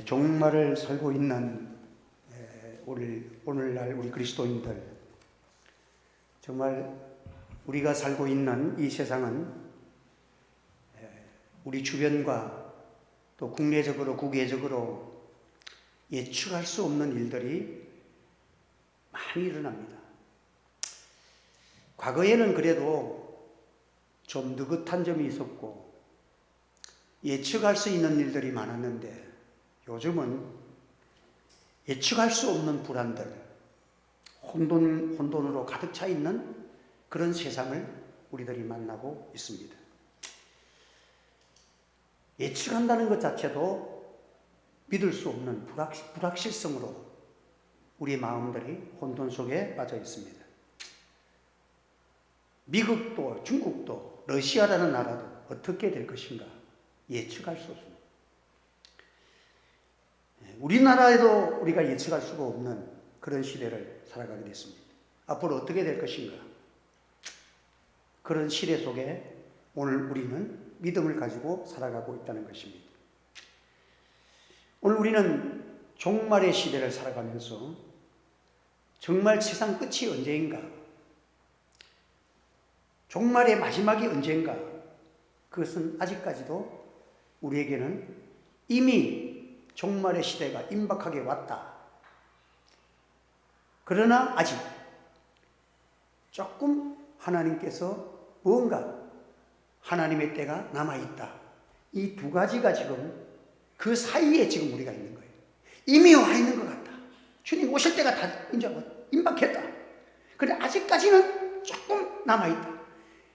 종말을 살고 있는 오늘날 우리 그리스도인들, 정말 우리가 살고 있는 이 세상은 우리 주변과 또 국내적으로 국외적으로 예측할 수 없는 일들이 많이 일어납니다. 과거에는 그래도 좀 느긋한 점이 있었고 예측할 수 있는 일들이 많았는데 요즘은 예측할 수 없는 불안들, 혼돈으로 가득 차 있는 그런 세상을 우리들이 만나고 있습니다. 예측한다는 것 자체도 믿을 수 없는 불확실성으로 우리 마음들이 혼돈 속에 빠져 있습니다. 미국도 중국도 러시아라는 나라도 어떻게 될 것인가 예측할 수 없습니다. 우리나라에도 우리가 예측할 수가 없는 그런 시대를 살아가게 됐습니다. 앞으로 어떻게 될 것인가, 그런 시대 속에 오늘 우리는 믿음을 가지고 살아가고 있다는 것입니다. 오늘 우리는 종말의 시대를 살아가면서 정말 세상 끝이 언제인가, 종말의 마지막이 언제인가, 그것은 아직까지도 우리에게는 이미 종말의 시대가 임박하게 왔다. 그러나 아직 조금 하나님께서 무언가 하나님의 때가 남아있다. 이 두 가지가 지금 그 사이에 지금 우리가 있는 거예요. 이미 와 있는 것 같다. 주님 오실 때가 다 이제 임박했다. 그런데 아직까지는 조금 남아있다.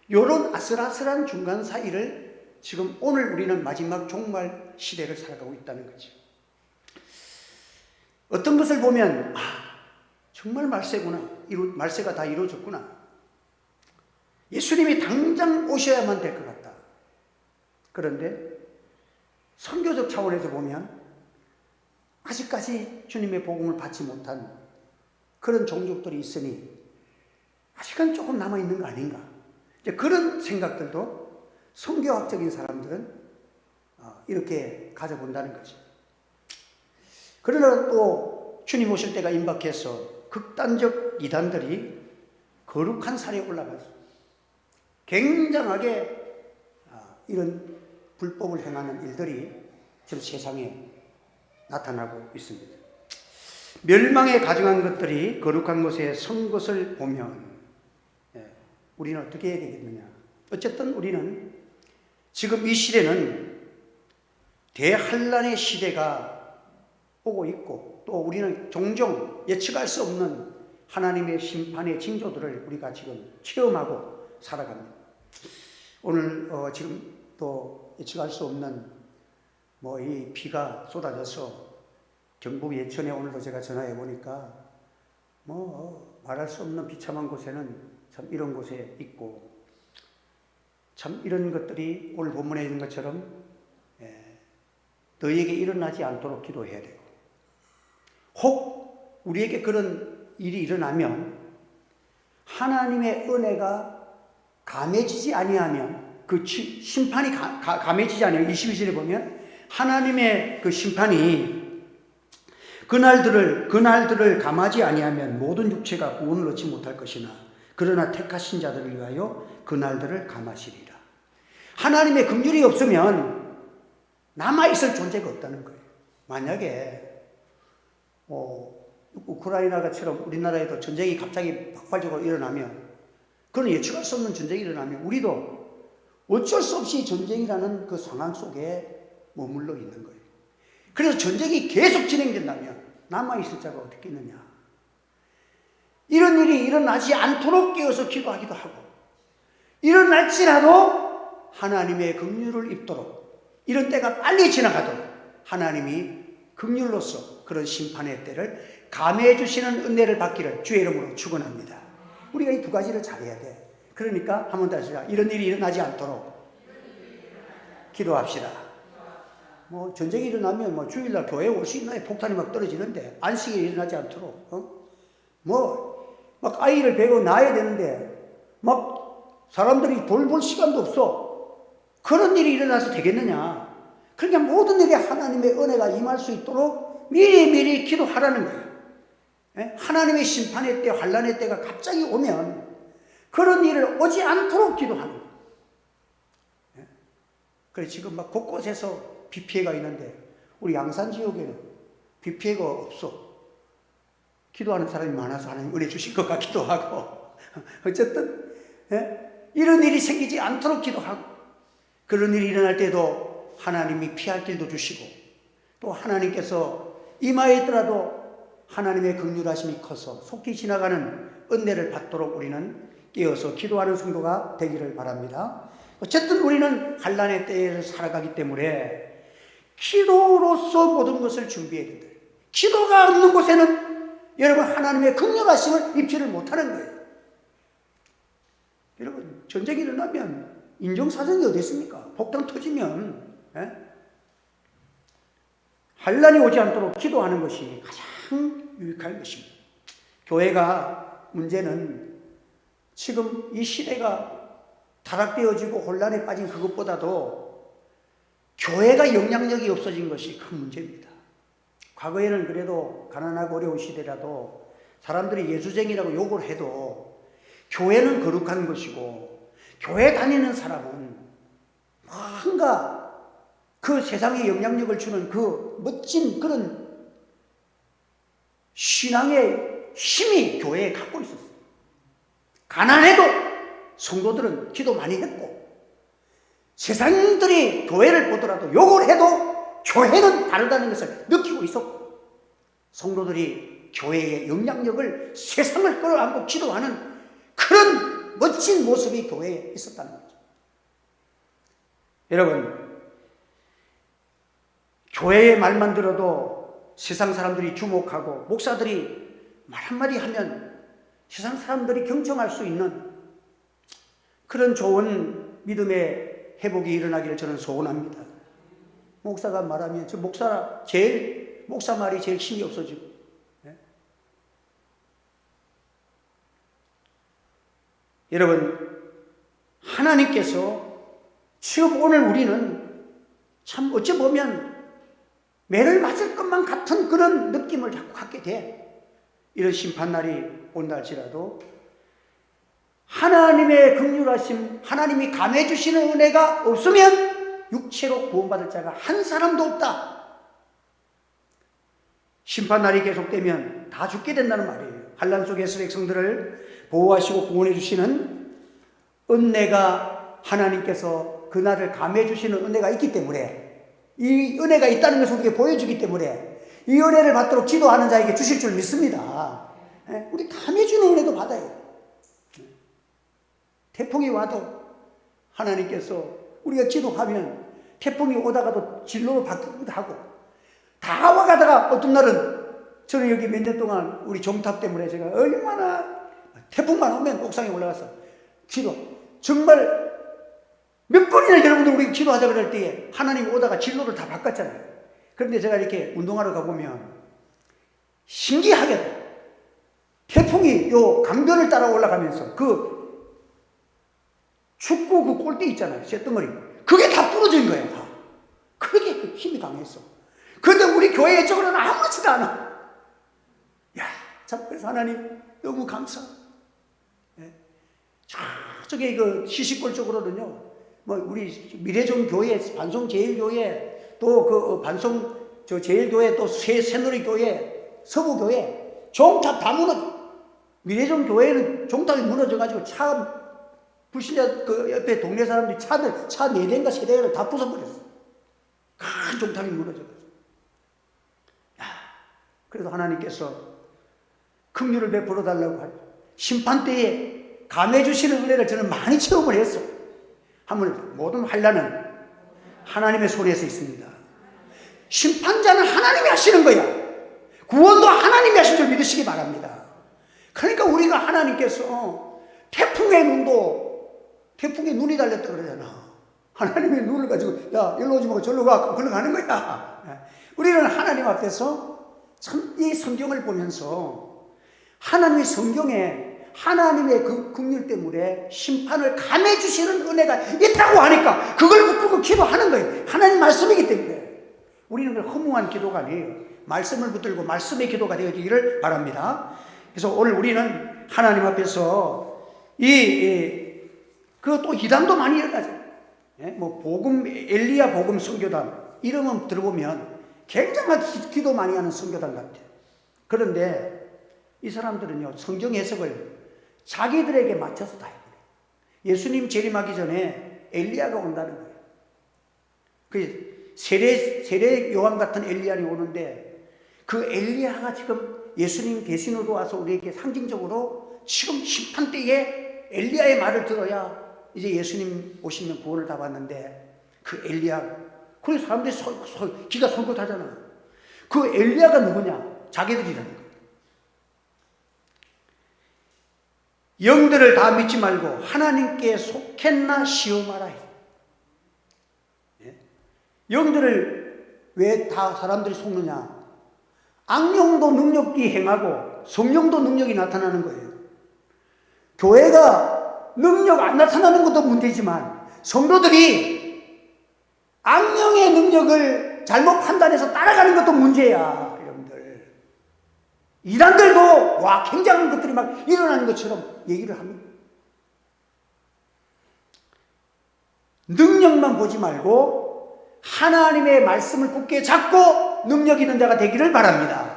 이런 아슬아슬한 중간 사이를 지금 오늘 우리는 마지막 종말 시대를 살아가고 있다는 거죠. 어떤 것을 보면 정말 말세구나, 말세가 다 이루어졌구나, 예수님이 당장 오셔야만 될 것 같다. 그런데 선교적 차원에서 보면 아직까지 주님의 복음을 받지 못한 그런 종족들이 있으니 아직은 조금 남아있는 거 아닌가, 이제 그런 생각들도 선교학적인 사람들은 이렇게 가져본다는 거죠. 그러나 또 주님 오실 때가 임박해서 극단적 이단들이 거룩한 산에 올라가서 굉장하게 이런 불법을 행하는 일들이 지금 세상에 나타나고 있습니다. 멸망에 가증한 것들이 거룩한 곳에 선 것을 보면 우리는 어떻게 해야 되겠느냐. 어쨌든 우리는 지금 이 시대는 대환란의 시대가 오고 있고, 또 우리는 종종 예측할 수 없는 하나님의 심판의 징조들을 우리가 지금 체험하고 살아갑니다. 오늘 지금 또 예측할 수 없는 이 비가 쏟아져서 경북 예천에 오늘도 제가 전화해 보니까 말할 수 없는 비참한 곳에는 참 이런 곳에 있고, 참 이런 것들이 오늘 본문에 있는 것처럼 너희에게 일어나지 않도록 기도해야 되고, 혹 우리에게 그런 일이 일어나면 하나님의 은혜가 감해지지 아니하면, 그 심판이 감해지지 아니하면 22절에 보면 하나님의 그 심판이 그날들을 감하지 아니하면 모든 육체가 구원을 얻지 못할 것이나 그러나 택하신 자들을 위하여 그날들을 감하시리라. 하나님의 긍휼이 없으면 남아있을 존재가 없다는 거예요. 만약에 우크라이나처럼 우리나라에도 전쟁이 갑자기 폭발적으로 일어나면, 그런 예측할 수 없는 전쟁이 일어나면 우리도 어쩔 수 없이 전쟁이라는 그 상황 속에 머물러 있는 거예요. 그래서 전쟁이 계속 진행된다면 남아있을 자가 어떻게 있느냐. 이런 일이 일어나지 않도록 깨어서 기도하기도 하고, 일어날지라도 하나님의 긍휼을 입도록, 이런 때가 빨리 지나가도록 하나님이 긍휼로서 그런 심판의 때를 감해해 주시는 은혜를 받기를 주의 이름으로 축원합니다. 우리가 이 두 가지를 잘해야 돼. 그러니까 한 번 더 하시자. 이런 일이 일어나지 않도록 기도합시다. 전쟁이 일어나면 주일날 교회에 올 수 있나요? 폭탄이 막 떨어지는데 안식이 일어나지 않도록 막 아이를 배고 낳아야 되는데 막 사람들이 돌볼 시간도 없어. 그런 일이 일어나서 되겠느냐. 그러니까 모든 일에 하나님의 은혜가 임할 수 있도록 미리 기도하라는 거예요. 하나님의 심판의 때, 환난의 때가 갑자기 오면 그런 일을 오지 않도록 기도하는 거예요. 그래서 지금 막 곳곳에서 비 피해가 있는데 우리 양산 지역에는 비 피해가 없어. 기도하는 사람이 많아서 하나님 은혜 주신 것 같기도 하고 어쨌든 이런 일이 생기지 않도록 기도하고, 그런 일이 일어날 때도 하나님이 피할 길도 주시고, 또 하나님께서 임하였더라도 하나님의 긍휼하심이 커서 속히 지나가는 은혜를 받도록 우리는 깨어서 기도하는 성도가 되기를 바랍니다. 어쨌든 우리는 환난의 때를 살아가기 때문에 기도로서 모든 것을 준비해야 된다. 기도가 없는 곳에는 여러분 하나님의 긍휼하심을 입지를 못하는 거예요. 여러분 전쟁이 일어나면 인정사정이 어디 있습니까? 폭탄 터지면 환난이 오지 않도록 기도하는 것이 가장 유익한 것입니다. 교회가 문제는 지금 이 시대가 타락되어지고 혼란에 빠진 그것보다도 교회가 영향력이 없어진 것이 큰 문제입니다. 과거에는 그래도 가난하고 어려운 시대라도 사람들이 예수쟁이라고 욕을 해도 교회는 거룩한 것이고, 교회 다니는 사람은 뭔가 그 세상에 영향력을 주는 그 멋진 그런 신앙의 힘이 교회에 갖고 있었어요. 가난해도 성도들은 기도 많이 했고, 세상들이 교회를 보더라도 욕을 해도 교회는 다르다는 것을 느끼고 있었고, 성도들이 교회의 영향력을 세상을 끌어안고 기도하는 그런 멋진 모습이 교회에 있었다는 거죠. 여러분, 교회의 말만 들어도 세상 사람들이 주목하고 목사들이 말 한마디 하면 세상 사람들이 경청할 수 있는 그런 좋은 믿음의 회복이 일어나기를 저는 소원합니다. 목사가 말하면 저 목사 말이 제일 힘이 없어지고, 여러분 하나님께서 지금 오늘 우리는 참 어찌 보면 매를 맞을 것만 같은 그런 느낌을 자꾸 갖게 돼. 이런 심판날이 온다 할지라도 하나님의 긍휼하심, 하나님이 감해 주시는 은혜가 없으면 육체로 구원받을 자가 한 사람도 없다. 심판날이 계속되면 다 죽게 된다는 말이에요. 환난 속에서 백성들을 보호하시고 구원해 주시는 은혜가, 하나님께서 그날을 감해 주시는 은혜가 있기 때문에, 이 은혜가 있다는 것을 우리에게 보여주기 때문에 이 은혜를 받도록 기도하는 자에게 주실 줄 믿습니다. 우리 감해 주는 은혜도 받아요. 태풍이 와도 하나님께서 우리가 기도하면 태풍이 오다가도 진로로 바뀌기도 하고, 다 와가다가 어떤 날은, 저는 여기 몇 년 동안 우리 종탑 때문에 제가 얼마나 태풍만 오면 옥상에 올라가서 기도, 정말 몇 번이나 여러분들 우리 기도하자 그럴 때에 하나님이 오다가 진로를 다 바꿨잖아요. 그런데 제가 이렇게 운동하러 가보면 신기하게도 태풍이 요 강변을 따라 올라가면서 그 축구 그 골대 있잖아요. 쇳덩어리. 그게 다 부러진 거예요. 다. 그렇게 힘이 강했어. 그런데 우리 교회 쪽으로는 아무렇지도 않아. 야, 참, 그래서 하나님 너무 감사. 저쪽에 그 시시골 쪽으로는요, 뭐 우리 미래종 교회, 반송 제일교회, 또 그 반송 저 제일교회, 또 새누리 교회, 서부교회, 종탑 다 미래종 교회는 종탑이 무너져가지고 차, 불신자 그 옆에 동네 사람들이 차 4대인가 3대를 다 부숴버렸어. 큰 종탑이 무너져가지고. 야, 그래도 하나님께서 긍휼을 베풀어 달라고 할 심판 때에 감해 주시는 은혜를 저는 많이 체험을 했어. 한번 모든 환난은 하나님의 손에서 있습니다. 심판자는 하나님이 하시는 거야. 구원도 하나님이 하신 줄 믿으시기 바랍니다. 그러니까 우리가 하나님께서 태풍의 눈이 달렸다 그러잖아. 하나님의 눈을 가지고 야 일로 오지 말고 절로 가, 그걸로 가는 거야. 우리는 하나님 앞에서 참 이 성경을 보면서 하나님의 성경에 하나님의 그 긍휼 때문에 심판을 감해 주시는 은혜가 있다고 하니까 그걸 붙들고 기도하는 거예요. 하나님 말씀이기 때문에. 우리는 그 허무한 기도가 아니에요. 말씀을 붙들고 말씀의 기도가 되어지기를 바랍니다. 그래서 오늘 우리는 하나님 앞에서 또 이단도 많이 일어나죠. 엘리야 복음 선교단 이름은 들어보면 굉장한 기도 많이 하는 선교단 같아요. 그런데 이 사람들은요, 성경 해석을 자기들에게 맞춰서 다 해요. 예수님 재림하기 전에 엘리야가 온다는 거예요. 그 세례 요한 같은 엘리야이 오는데 그 엘리야가 지금 예수님 대신으로 와서 우리에게 상징적으로 지금 심판 때에 엘리야의 말을 들어야 이제 예수님 오시면 구원을 다 받는데 그 엘리야, 그래서 사람들이 기가 솔깃하잖아. 그 엘리야가 누구냐? 자기들이라는 거예요. 영들을 다 믿지 말고 하나님께 속했나 시험하라. 영들을 왜 다 사람들이 속느냐? 악령도 능력이 행하고 성령도 능력이 나타나는 거예요. 교회가 능력 안 나타나는 것도 문제지만 성도들이 악령의 능력을 잘못 판단해서 따라가는 것도 문제야. 여러분들, 이단들도 와 굉장한 것들이 막 일어나는 것처럼 얘기를 합니다. 능력만 보지 말고 하나님의 말씀을 굳게 잡고 능력 있는 자가 되기를 바랍니다.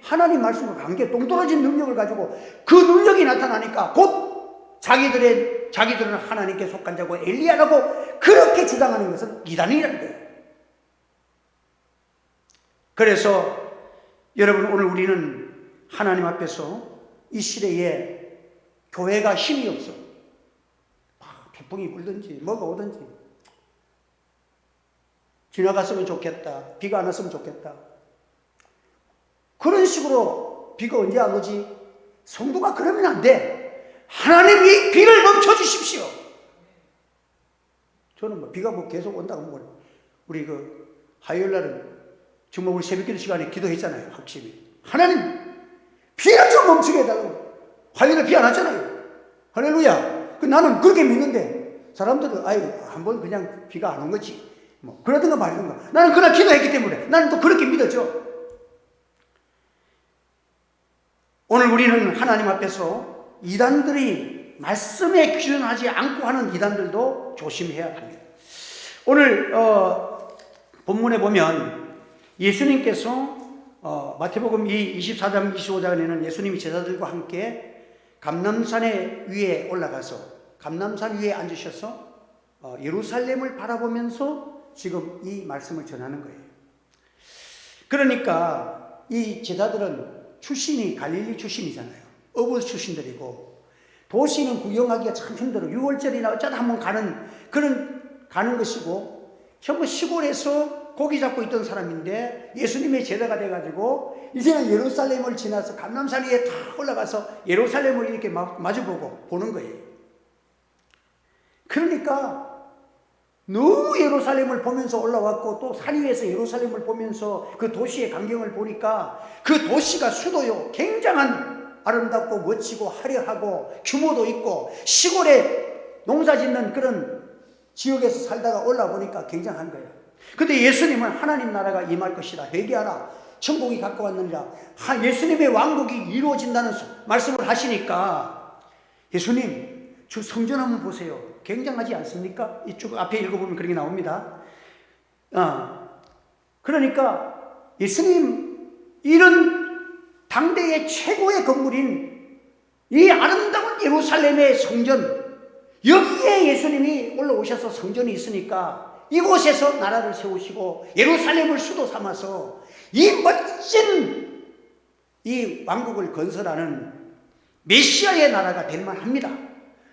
하나님 말씀과 관계 동떨어진 능력을 가지고 그 능력이 나타나니까 곧 자기들은 하나님께 속한 자고 엘리야라고 그렇게 주장하는 것은 이단이라는 거예요. 그래서 여러분, 오늘 우리는 하나님 앞에서 이 시대에 교회가 힘이 없어. 태풍이 불든지 뭐가 오든지 지나갔으면 좋겠다. 비가 안 왔으면 좋겠다. 그런 식으로 비가 언제 안 오지? 성도가 그러면 안 돼. 하나님 이 비를 멈춰 주십시오. 저는 비가 계속 온다고 우리 화요일 날은 정말 우리 새벽기도 시간에 기도했잖아요. 확실히 하나님 비를 좀 멈추게 해달라고. 화요일에 비 안 왔잖아요. 할렐루야. 나는 그렇게 믿는데 사람들은 한번 그냥 비가 안 온 거지 그러든가 말든가. 나는 그날 기도했기 때문에 나는 또 그렇게 믿었죠. 오늘 우리는 하나님 앞에서 이단들이 말씀에 귀순하지 않고 하는 이단들도 조심해야 합니다. 오늘 본문에 보면 예수님께서 마태복음 24장 25장에는 예수님이 제자들과 함께 감람산 위에 올라가서 감람산 위에 앉으셔서 예루살렘을 바라보면서 지금 이 말씀을 전하는 거예요. 그러니까 이 제자들은 출신이 갈릴리 출신이잖아요. 어부 출신들이고 도시는 구경하기가 참 힘들어. 6월절이나 어쩌다 한번 가는 것이고 전부 시골에서 고기 잡고 있던 사람인데 예수님의 제자가 돼가지고 이제는 예루살렘을 지나서 감람산 위에 다 올라가서 예루살렘을 이렇게 마주보고 보는 거예요. 그러니까 너무 예루살렘을 보면서 올라왔고 또 산 위에서 예루살렘을 보면서 그 도시의 광경을 보니까 그 도시가 수도요 굉장한 아름답고 멋지고 화려하고 규모도 있고 시골에 농사 짓는 그런 지역에서 살다가 올라보니까 굉장한 거예요. 근데 예수님은 하나님 나라가 임할 것이다. 회개하라. 천국이 가까웠느니라. 예수님의 왕국이 이루어진다는 말씀을 하시니까 예수님 저 성전 한번 보세요. 굉장하지 않습니까? 이쪽 앞에 읽어보면 그런 게 나옵니다. 그러니까 예수님 이런 당대의 최고의 건물인 이 아름다운 예루살렘의 성전, 여기에 예수님이 올라오셔서 성전이 있으니까 이곳에서 나라를 세우시고 예루살렘을 수도 삼아서 이 멋진 이 왕국을 건설하는 메시아의 나라가 될 만합니다.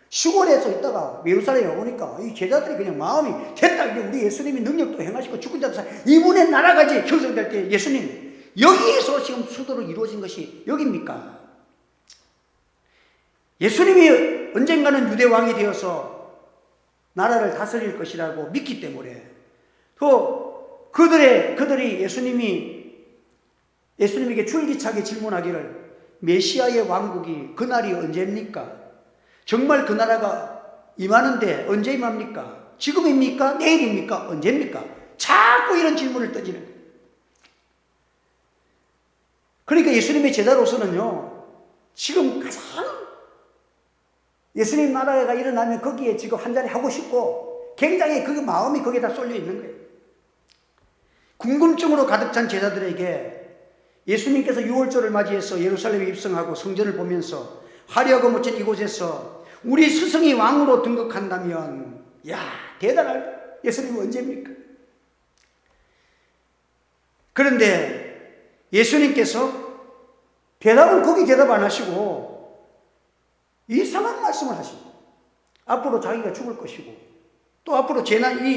시골에서 있다가 예루살렘에 오니까 이 제자들이 그냥 마음이 됐다. 이제 우리 예수님이 능력도 행하시고 죽은 자도 이분의 나라까지 형성될 때 예수님 여기에서 지금 수도로 이루어진 것이 여기입니까? 예수님이 언젠가는 유대 왕이 되어서 나라를 다스릴 것이라고 믿기 때문에 또 그들이 예수님에게 줄기차게 질문하기를 메시아의 왕국이 그날이 언제입니까? 정말 그 나라가 임하는데 언제 임합니까? 지금입니까? 내일입니까? 언제입니까? 자꾸 이런 질문을 던지는 거예요. 그러니까 예수님의 제자로서는요, 지금 가장 예수님 나라가 일어나면 거기에 지금 한 자리 하고 싶고 굉장히 그 마음이 거기에다 쏠려 있는 거예요. 궁금증으로 가득 찬 제자들에게 예수님께서 유월절을 맞이해서 예루살렘에 입성하고 성전을 보면서 화려하고 멋진 이곳에서 우리 스승이 왕으로 등극한다면, 야, 대단할, 예수님은 언제입니까? 그런데 예수님께서 거기 대답 안 하시고 이상한 말씀을 하십니다. 앞으로 자기가 죽을 것이고, 또 앞으로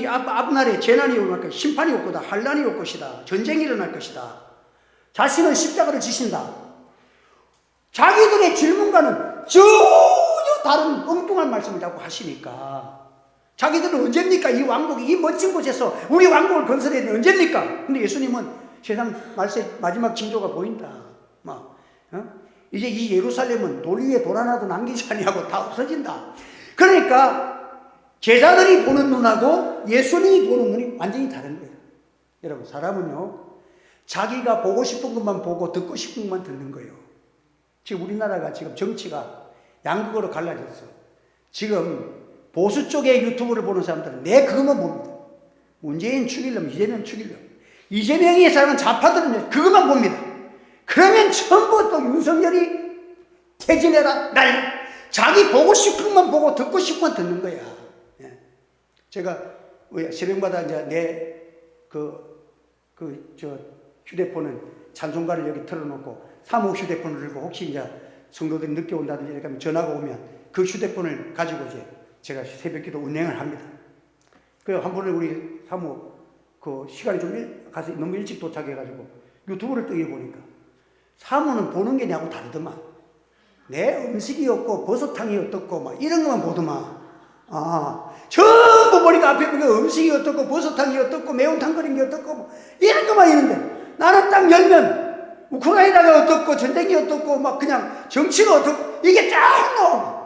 앞날에 재난이 올 것이다, 심판이 올 거다, 환란이 올 것이다, 전쟁이 일어날 것이다. 자신은 십자가를 지신다. 자기들의 질문과는 전혀 다른 엉뚱한 말씀을 자꾸 하시니까 자기들은 언제입니까? 이 왕국이 이 멋진 곳에서 우리 왕국을 건설해야 되는 언제입니까? 근데 예수님은 세상 마지막 징조가 보인다. 이제 이 예루살렘은 돌 위에 돌 하나도 남기지 아니하고 다 없어진다. 그러니까 제자들이 보는 눈하고 예수님이 보는 눈이 완전히 다른 거예요. 여러분, 사람은요, 자기가 보고 싶은 것만 보고 듣고 싶은 것만 듣는 거예요. 지금 우리나라가 지금 정치가 양극으로 갈라졌어. 지금 보수 쪽의 유튜브를 보는 사람들은 내 그것만 봅니다. 문재인 죽이려면 이재명 죽이려면, 이재명의 사람은 좌파들은 그것만 봅니다. 그러면 전부 또 윤석열이 퇴진해라, 자기 보고 싶은 것만 보고 듣고 싶은 것만 듣는 거야. 제가 새벽마다 이제 휴대폰은 찬송가를 여기 틀어놓고 사무 휴대폰을 들고 혹시 이제 성도들이 늦게 온다든지 이렇게 하면 전화가 오면 그 휴대폰을 가지고 이제 제가 새벽기도 운행을 합니다. 그래서 한 번에 우리 사무 시간이 좀 가서 너무 일찍 도착해가지고 유튜브를 뜨게 보니까 사무는 보는 게 나하고 다르더만. 내 음식이 없고 버섯탕이 어떻고 막 이런 것만 보더만. 전부 보니까 앞에 보니까 음식이 어떻고 버섯탕이 어떻고 매운탕 끓인 게 어떻고 뭐 이런 것만 있는데, 나는 딱 열면 우크라이나가 어떻고 전쟁이 어떻고 막 그냥 정치가 어떻고 이게 쫙 나오고,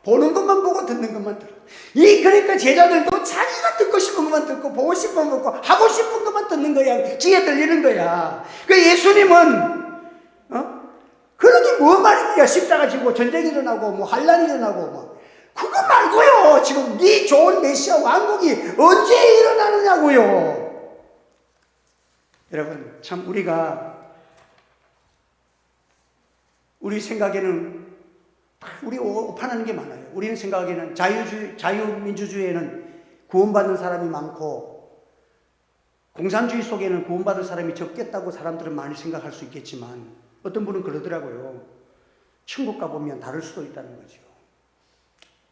보는 것만 보고 듣는 것만 들어. 그러니까 제자들도 자기가 듣고 싶은 것만 듣고 보고 싶은 것 듣고 하고 싶은 것만 듣는 거야. 귀에 들리는 거야. 그 예수님은 그런 게 뭐 말입니까? 십자가 지고 전쟁이 일어나고 뭐 환란이 일어나고 뭐 그거 말고요. 지금 네 좋은 메시아 왕국이 언제 일어나느냐고요. 여러분, 참 우리 생각에는 우리 오판하는 게 많아요. 우리는 생각에는 자유민주주의에는 구원받는 사람이 많고 공산주의 속에는 구원받을 사람이 적겠다고 사람들은 많이 생각할 수 있겠지만, 어떤 분은 그러더라고요. 천국 가보면 다를 수도 있다는 거죠.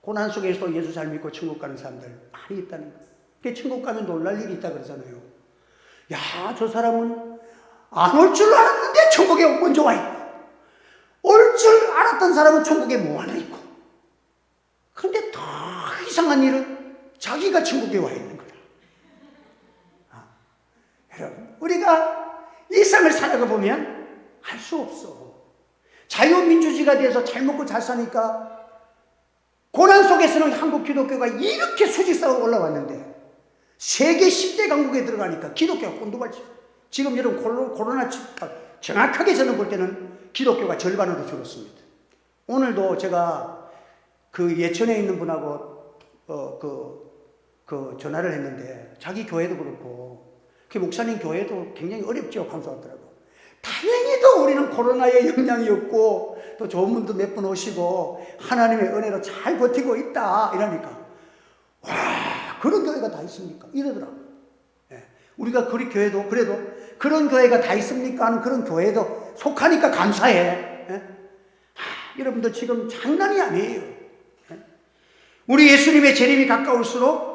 고난 속에서도 예수 잘 믿고 천국 가는 사람들 많이 있다는 거예요. 천국 가면 놀랄 일이 있다 그러잖아요. 야, 저 사람은 안 올 줄 알았는데 천국에 먼저 와 있고, 올 줄 알았던 사람은 천국에 뭐하나 있고. 그런데 더 이상한 일은 자기가 천국에 와 있는 거다. 여러분, 우리가 일상을 살아가 보면 할 수 없어. 자유민주주의가 돼서 잘 먹고 잘 사니까 고난 속에서는 한국 기독교가 이렇게 수직사로 올라왔는데, 세계 10대 강국에 들어가니까 기독교가 꼰두발치. 지금 여러분 코로나 정확하게 저는 볼 때는 기독교가 절반으로 줄었습니다. 오늘도 제가 그 예천에 있는 분하고 전화를 했는데, 자기 교회도 그렇고 그 목사님 교회도 굉장히 어렵죠. 감사하더라고. 다행히도 우리는 코로나의 영향이 없고 또 좋은 분도 몇 분 오시고 하나님의 은혜로 잘 버티고 있다 이러니까, 와, 그런 교회가 다 있습니까? 이러더라고요. 우리가 그래도 그런 교회가 다 있습니까 하는 그런 교회도 속하니까 감사해. 여러분들 지금 장난이 아니에요. 우리 예수님의 재림이 가까울수록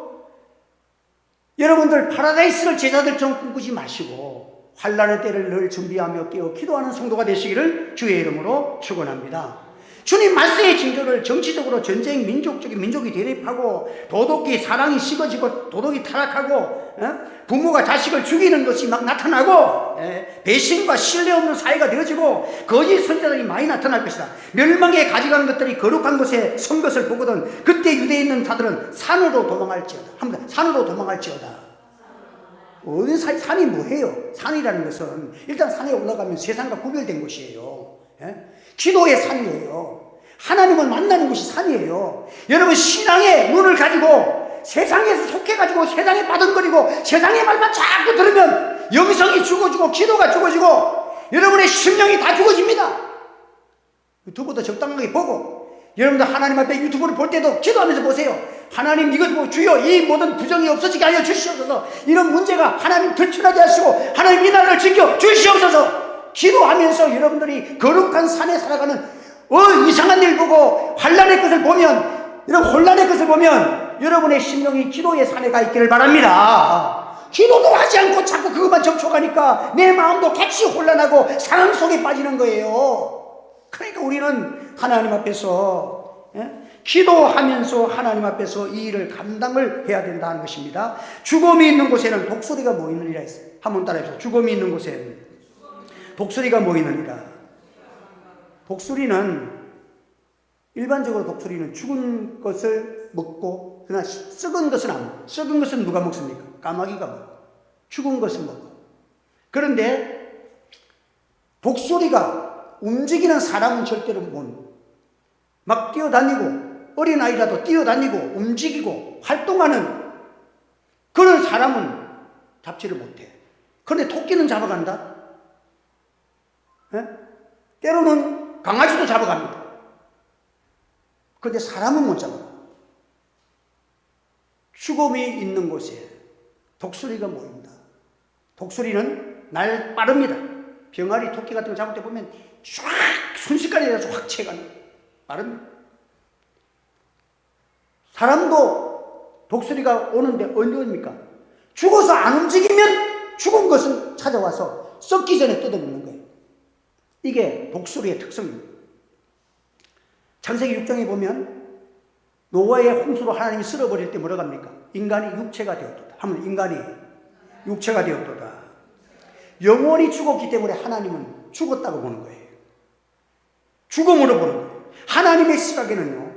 여러분들 파라다이스를 제자들처럼 꿈꾸지 마시고 환난의 때를 늘 준비하며 깨어 기도하는 성도가 되시기를 주의 이름으로 축원합니다. 주님 말씀의 징조를 정치적으로 전쟁, 민족적인 민족이 대립하고 도덕이 사랑이 식어지고 도덕이 타락하고 부모가 자식을 죽이는 것이 막 나타나고 배신과 신뢰 없는 사회가 되어지고 거짓 선자들이 많이 나타날 것이다. 멸망에 가져간 것들이 거룩한 곳에 선 것을 보거든 그때 유대에 있는 자들은 산으로 도망할지어다. 합니다. 산으로 도망할지어다. 어느 산이 뭐예요? 산이라는 것은 일단 산에 올라가면 세상과 구별된 곳이에요. 기도의 산이에요. 하나님을 만나는 곳이 산이에요. 여러분 신앙의 눈을 가지고 세상에서 속해가지고 세상에 빠덩거리고 세상의 말만 자꾸 들으면 영성이 죽어지고 기도가 죽어지고 여러분의 심령이 다 죽어집니다. 유튜브도 적당하게 보고 여러분들 하나님 앞에 유튜브를 볼 때도 기도하면서 보세요. 하나님 이것 보고 주여 이 모든 부정이 없어지게 하여 주시옵소서. 이런 문제가 하나님 들추나게 하시고 하나님 이 나라를 지켜 주시옵소서. 기도하면서 여러분들이 거룩한 산에 살아가는 이상한 일 보고 환난의 것을 보면 이런 혼란의 것을 보면 여러분의 심령이 기도의 산에 가 있기를 바랍니다. 기도도 하지 않고 자꾸 그것만 접촉하니까 내 마음도 같이 혼란하고 상황 속에 빠지는 거예요. 그러니까 우리는 하나님 앞에서 기도하면서 하나님 앞에서 이 일을 감당을 해야 된다는 것입니다. 죽음이 있는 곳에는 독수리가 모이느니라 했어요. 한번 따라해보세요. 죽음이 있는 곳에는 독수리가 모이느니라. 독수리는 일반적으로 독수리는 죽은 것을 먹고 그러나 썩은 것은 안 먹어. 썩은 것은 누가 먹습니까? 까마귀가 먹어. 죽은 것은 먹어. 그런데 독수리가 움직이는 사람은 절대로 못 먹어. 막 뛰어다니고 어린아이라도 뛰어다니고 움직이고 활동하는 그런 사람은 잡지를 못해. 그런데 토끼는 잡아간다. 때로는 강아지도 잡아갑니다. 그런데 사람은 못 잡아. 죽음이 있는 곳에 독수리가 모입니다. 독수리는 날 빠릅니다. 병아리 토끼 같은 거 잡을 때 보면 쫙 순식간에 돼서 확 채가는 빠릅니다. 사람도 독수리가 오는데 언제입니까? 죽어서 안 움직이면 죽은 것은 찾아와서 썩기 전에 뜯어먹는 거예요. 이게 독수리의 특성입니다. 창세기 6장에 보면 노아의 홍수로 하나님이 쓸어버릴 때 뭐라고 합니까? 인간이 육체가 되었도다. 하면 인간이 육체가 되었도다. 영원히 죽었기 때문에 하나님은 죽었다고 보는 거예요. 죽음으로 보는 거예요. 하나님의 시각에는요,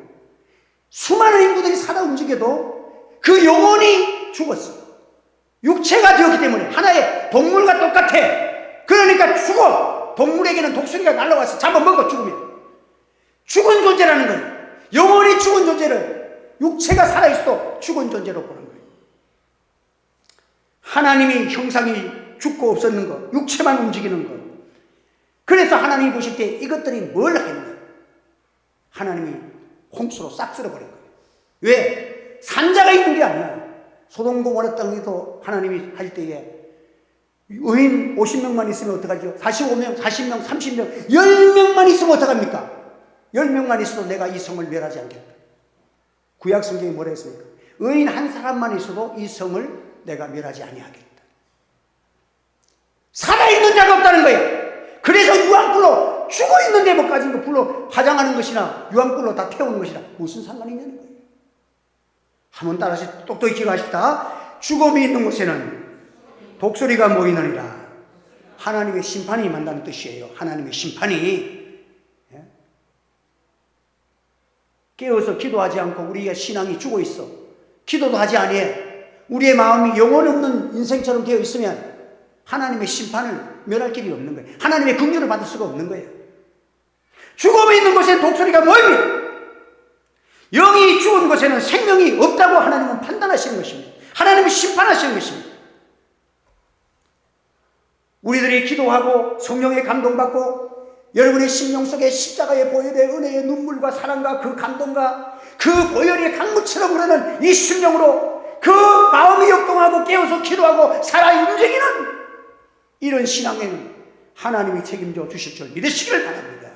수많은 인구들이 살아 움직여도 그 영혼이 죽었어. 육체가 되었기 때문에 하나의 동물과 똑같아. 그러니까 죽어. 동물에게는 독수리가 날라와서 잡아먹어 죽으면. 죽은 존재라는 거예요. 영원히 죽은 존재를 육체가 살아있어도 죽은 존재로 보는 거예요. 하나님이 형상이 죽고 없었는 것, 육체만 움직이는 것. 그래서 하나님이 보실 때 이것들이 뭘 했나? 하나님이 홍수로 싹 쓸어버린 거예요. 왜? 산자가 있는 게 아니야. 소돔 고모라 땅에도 하나님이 할 때에 의인 50명만 있으면 어떡하죠? 45명, 40명, 30명, 10명만 있으면 어떡합니까? 10명만 있어도 내가 이 성을 멸하지 않겠다. 구약 성경이 뭐라 했습니까? 의인 한 사람만 있어도 이 성을 내가 멸하지 아니하겠다. 살아있는 자가 없다는 거예요. 그래서 유황불로 죽어있는 데까지 불로 화장하는 것이나 유황불로 다 태우는 것이나 무슨 상관이 있냐는 거예요. 한번 따라서 똑똑히 기억하십시다. 죽음이 있는 곳에는 독수리가 모이느니라. 하나님의 심판이 임한다는 뜻이에요. 하나님의 심판이. 깨어서 기도하지 않고 우리의 신앙이 죽어 있어. 기도도 하지 아니해. 우리의 마음이 영혼 없는 인생처럼 되어 있으면 하나님의 심판을 면할 길이 없는 거예요. 하나님의 긍휼을 받을 수가 없는 거예요. 죽음이 있는 곳에 독수리가 모입니다. 영이 죽은 곳에는 생명이 없다고 하나님은 판단하시는 것입니다. 하나님은 심판하시는 것입니다. 우리들이 기도하고 성령의 감동받고 여러분의 심령 속에 십자가의 보혈의 은혜의 눈물과 사랑과 그 감동과 그 보혈이 강물처럼 흐르는 이 심령으로 그 마음이 역동하고 깨어서 기도하고 살아 움직이는 이런 신앙에는 하나님이 책임져 주실 줄 믿으시길 바랍니다.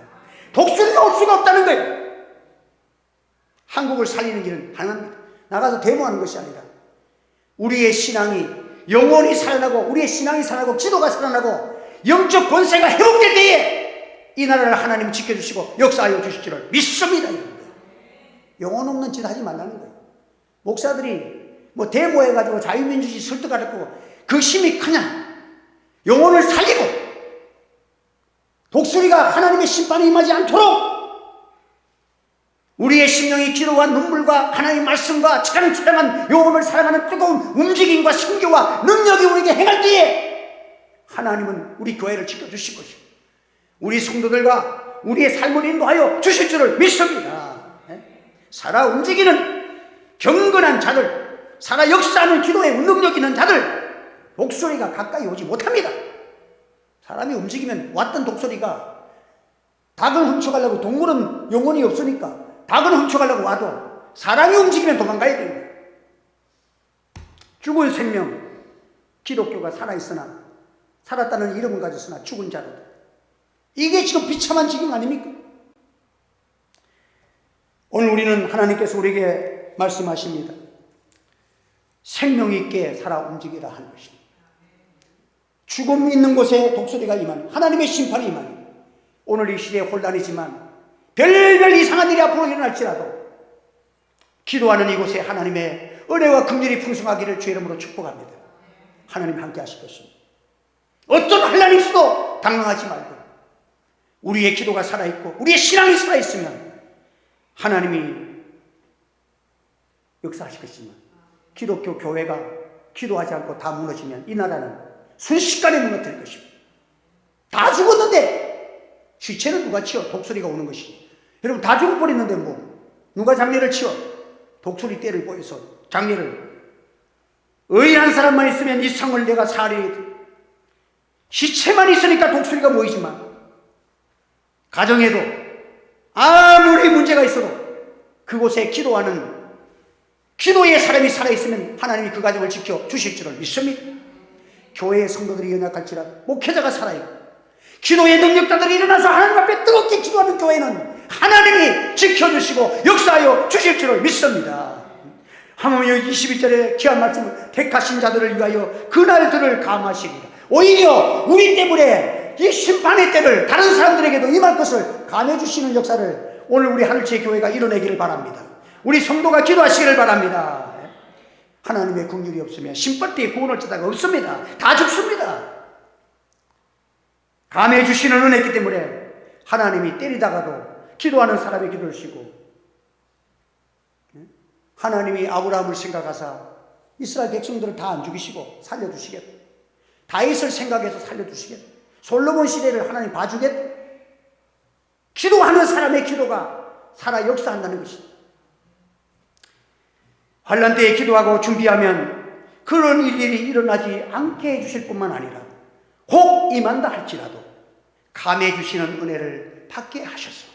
독수리가 올 수가 없다는 거예요. 한국을 살리는 길은 하나입니다. 나가서 데모하는 것이 아니라 우리의 신앙이 영원히 살아나고 우리의 신앙이 살아나고 기도가 살아나고 영적 권세가 회복될 때에 이 나라를 하나님 지켜주시고 역사하여 주실 줄을 믿습니다. 영혼 없는 짓 하지 말라는 거예요. 목사들이 뭐 데모해가지고 자유민주주의 설득하려고 그 힘이 크냐? 영혼을 살리고 독수리가 하나님의 심판에 임하지 않도록 우리의 심령이 기도와 눈물과 하나님의 말씀과 차량차량한 영혼을 사랑하는 뜨거운 움직임과 순교와 능력이 우리에게 행할 때에 하나님은 우리 교회를 지켜주실 것이고 우리 성도들과 우리의 삶을 인도하여 주실 줄을 믿습니다. 살아 움직이는 경건한 자들, 살아 역사하는 기도에 능력 있는 자들, 독수리가 가까이 오지 못합니다. 사람이 움직이면 왔던 독수리가 닭을 훔쳐가려고, 동물은 영혼이 없으니까 닭을 훔쳐가려고 와도 사람이 움직이면 도망가야 됩니다. 죽은 생명, 기독교가 살아있으나 살았다는 이름을 가졌으나 죽은 자들, 이게 지금 비참한 지경 아닙니까? 오늘 우리는 하나님께서 우리에게 말씀하십니다. 생명 있게 살아 움직이라 하는 것입니다. 죽음 있는 곳에 독수리가 임하니 하나님의 심판이 임하니 오늘 이 시대에 혼란이지만 별별 이상한 일이 앞으로 일어날지라도 기도하는 이곳에 하나님의 은혜와 긍휼이 풍성하기를 주의 이름으로 축복합니다. 하나님 함께 하실 것입니다. 어떤 혼란이 있어도 당황하지 말고 우리의 기도가 살아있고 우리의 신앙이 살아있으면 하나님이 역사하실 것이지만 기독교 교회가 기도하지 않고 다 무너지면 이 나라는 순식간에 무너뜨릴 것입니다. 다 죽었는데 시체는 누가 치워? 독수리가 오는 것이. 여러분 다 죽어버렸는데 뭐 누가 장례를 치워? 독수리 떼를 보여서 장례를. 의인한 사람만 있으면 이 성을 내가 살해야 돼. 시체만 있으니까 독수리가 모이지만 가정에도 아무리 문제가 있어도 그곳에 기도하는 기도의 사람이 살아있으면 하나님이 그 가정을 지켜 주실 줄을 믿습니다. 교회의 성도들이 연약할지라도 목회자가 살아있고 기도의 능력자들이 일어나서 하나님 앞에 뜨겁게 기도하는 교회는 하나님이 지켜주시고 역사하여 주실 줄을 믿습니다. 하나님이 22절에 귀한 말씀을 택하신 자들을 위하여 그날들을 감하시리라. 오히려 우리 때문에 이 심판의 때를 다른 사람들에게도 임할 것을 감해주시는 역사를 오늘 우리 하늘채 교회가 이뤄내기를 바랍니다. 우리 성도가 기도하시기를 바랍니다. 하나님의 긍휼이 없으면 심판 때에 구원할 자가 없습니다. 다 죽습니다. 감해주시는 은혜이기 때문에 하나님이 때리다가도 기도하는 사람의 기도를 쉬고 하나님이 아브라함을 생각하사 이스라엘 백성들을 다 안 죽이시고 살려두시겠다. 다윗을 생각해서 살려두시겠다. 솔로몬 시대를 하나님 봐주겠다. 기도하는 사람의 기도가 살아 역사한다는 것입니다. 환난 때에 기도하고 준비하면 그런 일이 일어나지 않게 해주실 뿐만 아니라 혹 임한다 할지라도 감해 주시는 은혜를 받게 하셔서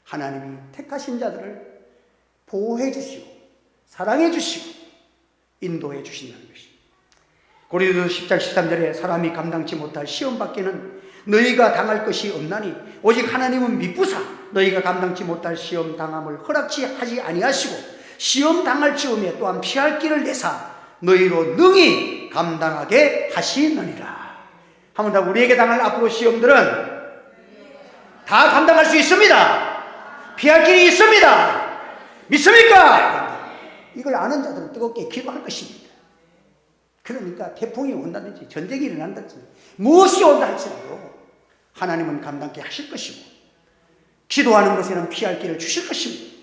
하나님이 택하신 자들을 보호해 주시고 사랑해 주시고 인도해 주신다는 것입니다. 고린도서 10장 13절에 사람이 감당치 못할 시험 밖에는 너희가 당할 것이 없나니 오직 하나님은 미쁘사 너희가 감당치 못할 시험 당함을 허락치 하지 아니하시고 시험 당할 즈음에 또한 피할 길을 내사 너희로 능히 감당하게 하시느니라. 한번 더 우리에게 당할 앞으로 시험들은 다 감당할 수 있습니다. 피할 길이 있습니다. 믿습니까? 이걸 아는 자들은 뜨겁게 기도할 것입니다. 그러니까 태풍이 온다든지 전쟁이 일어난다든지 무엇이 온다 할지라도 하나님은 감당케 하실 것이고 기도하는 곳에는 피할 길을 주실 것입니다.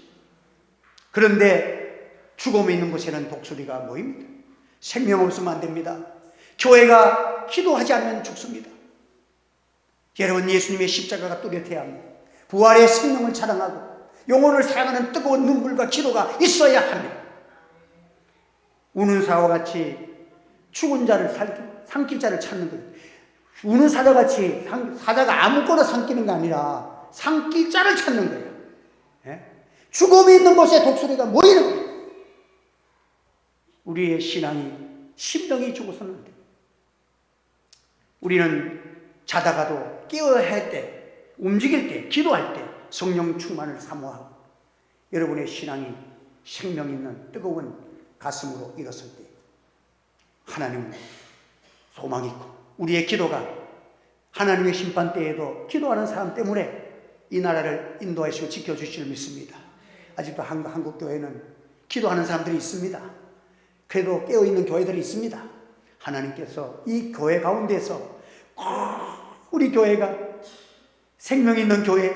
그런데 죽음이 있는 곳에는 독수리가 모입니다. 생명 없으면 안 됩니다. 교회가 기도하지 않으면 죽습니다. 여러분, 예수님의 십자가가 뚜렷해야 합니다. 부활의 생명을 자랑하고 영혼을 사랑하는 뜨거운 눈물과 기도가 있어야 합니다. 우는 사와 같이 죽은 자를 삼킬 자를 찾는 거예요. 우는 사자같이 사자가 아무거나 삼키는 게 아니라 삼킬 자를 찾는 거예요. 예? 죽음이 있는 곳에 독수리가 모이는 거예요. 우리의 신앙이 심령이 죽어서는 안 돼요. 우리는 자다가도 깨어야 할 때, 움직일 때, 기도할 때 성령 충만을 사모하고 여러분의 신앙이 생명 있는 뜨거운 가슴으로 일었을 때 하나님은 소망이 있고 우리의 기도가 하나님의 심판 때에도 기도하는 사람 때문에 이 나라를 인도하시고 지켜주실 믿습니다. 아직도 한국 교회는 기도하는 사람들이 있습니다. 그래도 깨어있는 교회들이 있습니다. 하나님께서 이 교회 가운데서 우리 교회가 생명 있는 교회,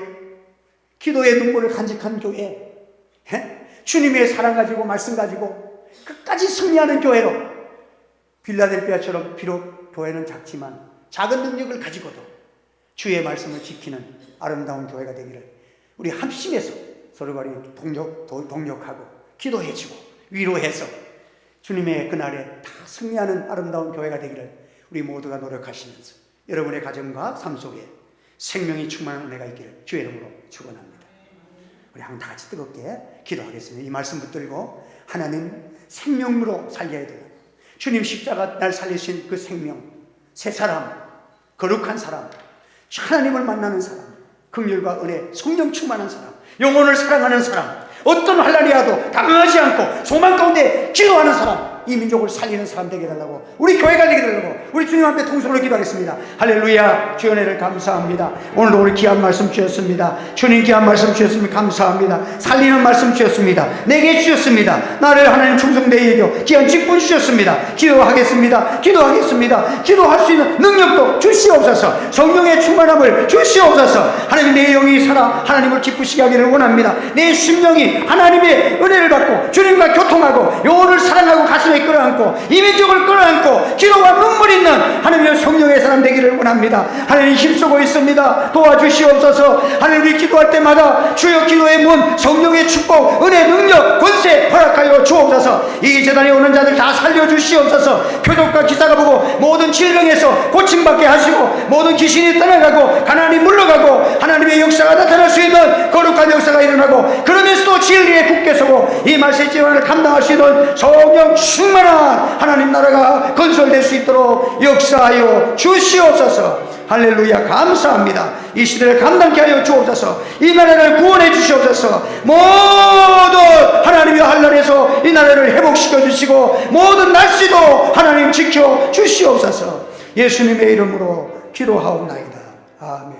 기도의 눈물을 간직한 교회, 주님의 사랑 가지고 말씀 가지고 끝까지 승리하는 교회로, 빌라델피아처럼 비록 교회는 작지만 작은 능력을 가지고도 주의 말씀을 지키는 아름다운 교회가 되기를 우리 합심해서 서로 간에 동력하고 기도해주고 위로해서 주님의 그날에 다 승리하는 아름다운 교회가 되기를 우리 모두가 노력하시면서 여러분의 가정과 삶 속에 생명이 충만한 은혜가 있기를 주의 이름으로 축원합니다. 우리 한번 다 같이 뜨겁게 기도하겠습니다. 이 말씀 붙들고 하나님 생명으로 살려야 돼요. 주님 십자가 날 살리신 그 생명, 새 사람, 거룩한 사람, 하나님을 만나는 사람, 긍휼과 은혜, 성령 충만한 사람, 영혼을 사랑하는 사람, 어떤 환난이 와도 당황하지 않고 소망 가운데 기도하는 사람, 이 민족을 살리는 사람 되게 해달라고, 우리 교회가 되게 해달라고 우리 주님 앞에 통성으로 기도하겠습니다. 할렐루야. 주의 은혜를 감사합니다. 오늘도 우리 귀한 말씀 주셨습니다. 주님 귀한 말씀 주셨습니다. 감사합니다. 살리는 말씀 주셨습니다. 내게 주셨습니다. 나를 하나님 충성되게 여겨 귀한 직분 주셨습니다. 기도하겠습니다. 기도할 수 있는 능력도 주시옵소서. 성령의 충만함을 주시옵소서. 하나님 내 영이 살아 하나님을 기쁘시게 하기를 원합니다. 내 심령이 하나님의 은혜를 받고 주님과 교통하고 영혼을 사랑하고 가슴에 끌어안고 이 민족을 끌어안고 기도와 눈물 있는 하나님의 성령의 사람 되기를 원합니다. 하나님 힘쓰고 있습니다. 도와주시옵소서. 하나님 우리 기도할 때마다 주여 기도의 문, 성령의 축복, 은혜, 능력, 권세 허락하여 주옵소서. 이 재단에 오는 자들 다 살려주시옵소서. 표적과 기사가 보고 모든 질병에서 고침받게 하시고 모든 귀신이 떠나가고 가난이 물러가고 하나님의 역사가 나타날 수 있는 거룩한 역사가 일어나고 그러면서도 진리에 굳게 서고 이 말씀의 지원을 감당하시는 성령 충만한 하나님 나라가 건설될 수 있도록 역사하여 주시옵소서. 할렐루야. 감사합니다. 이 시대를 감당케 하여 주옵소서. 이 나라를 구원해 주시옵소서. 모든 하나님의 환난에서 이 나라를 회복시켜 주시고 모든 날씨도 하나님 지켜 주시옵소서. 예수님의 이름으로 기도하옵나이다. 아멘.